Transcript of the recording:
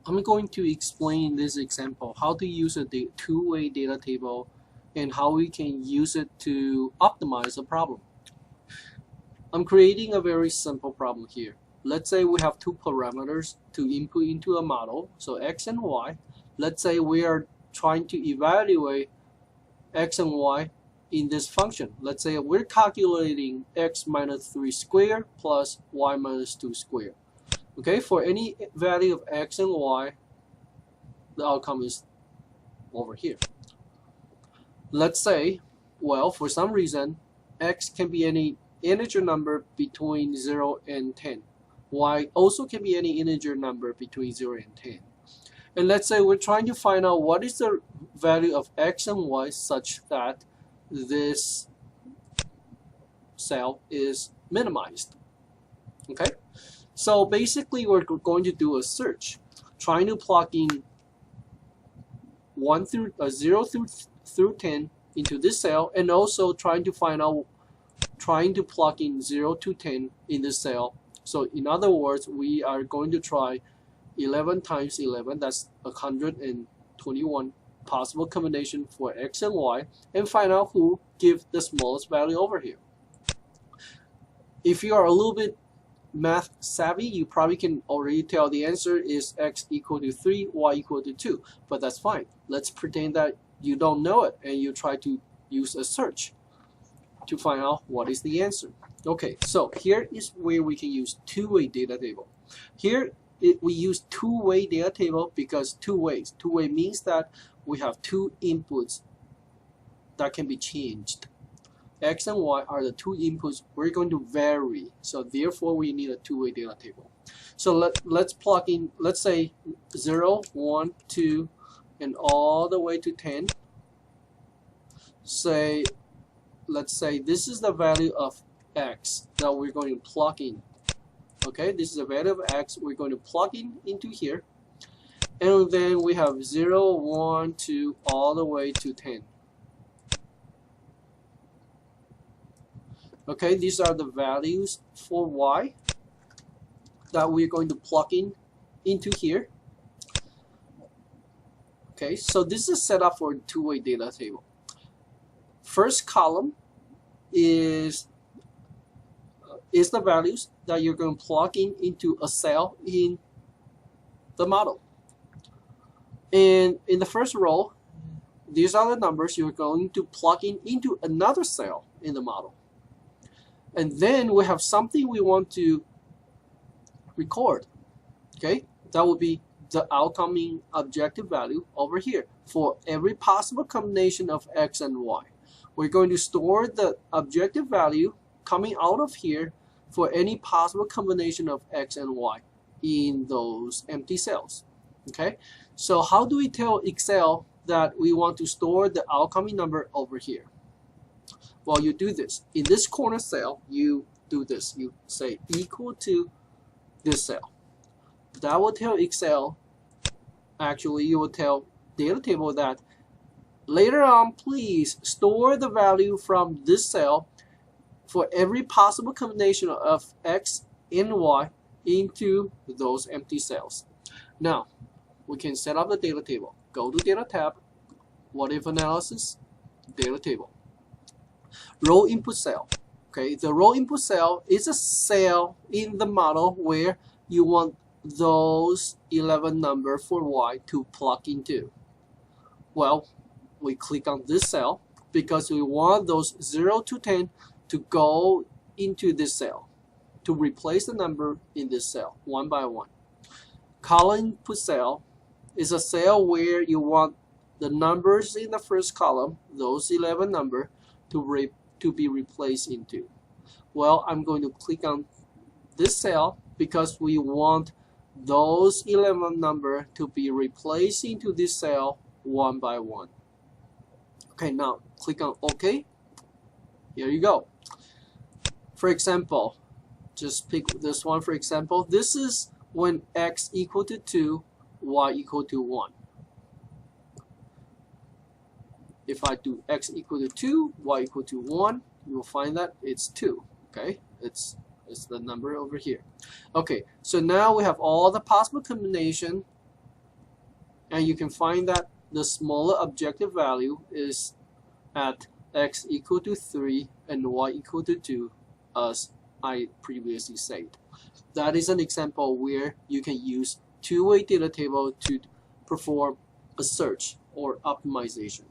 I'm going to explain this example how to use a two-way data table and how we can use it to optimize a problem. I'm creating a very simple problem here. Let's say we have two parameters to input into a model, so x and y. Let's say we are trying to evaluate x and y in this function. Let's say we're calculating x minus 3 squared plus y minus 2 squared. Okay, for any value of x and y, the outcome is over here. Let's say, well, for some reason, x can be any integer number between 0 and 10. Y also can be any integer number between 0 and 10. And let's say we're trying to find out what is the value of x and y such that this cell is minimized. Okay, so basically we're going to do a search, trying to plug in 0 through 10 into this cell, and also trying to plug in 0 to 10 in this cell. So in other words, we are going to try 11 times 11, that's 121 possible combination for x and y, and find out who gives the smallest value over here. If you are a little bit math savvy, you probably can already tell the answer is x equal to 3, y equal to 2, but that's fine. Let's pretend that you don't know it and you try to use a search to find out what is the answer. Okay, so here is where we can use two-way data table. Here we use two-way data table because two ways. Two-way means that we have two inputs that can be changed. X and Y are the two inputs we're going to vary. So therefore we need a two-way data table. So let's plug in, let's say 0, 1, 2, and all the way to 10. Let's say this is the value of x that we're going to plug in. Okay, this is the value of x we're going to plug in into here. And then we have 0, 1, 2, all the way to 10. Okay, these are the values for y that we're going to plug in into here. Okay, so this is set up for a two-way data table. First column is the values that you're going to plug in into a cell in the model. And in the first row, these are the numbers you're going to plug in into another cell in the model. And then we have something we want to record. Okay, that will be the outcoming objective value over here for every possible combination of x and y. We're going to store the objective value coming out of here for any possible combination of x and y in those empty cells. Okay, so how do we tell Excel that we want to store the outcoming number over here? Well, you do this. In this corner cell, you do this. You say equal to this cell. That will tell Excel, actually you will tell data table that later on, please store the value from this cell for every possible combination of x and y into those empty cells. Now, we can set up the data table. Go to Data tab, What If Analysis, Data Table. Row input cell. Okay, the row input cell is a cell in the model where you want those 11 number for y to plug into. Well, we click on this cell because we want those 0 to 10 to go into this cell, to replace the number in this cell one by one. Column input cell is a cell where you want the numbers in the first column, those 11 number, to be replaced into. Well, I'm going to click on this cell because we want those 11 number to be replaced into this cell one by one. Okay, now click on OK. Here you go. For example, just pick this one for example. This is when x equal to 2, y equal to 1. If I do x equal to 2, y equal to 1, you will find that it's 2. Okay, it's the number over here. Okay, so now we have all the possible combination and you can find that the smaller objective value is at x equal to 3 and y equal to 2, as I previously said. That is an example where you can use two-way data table to perform a search or optimization.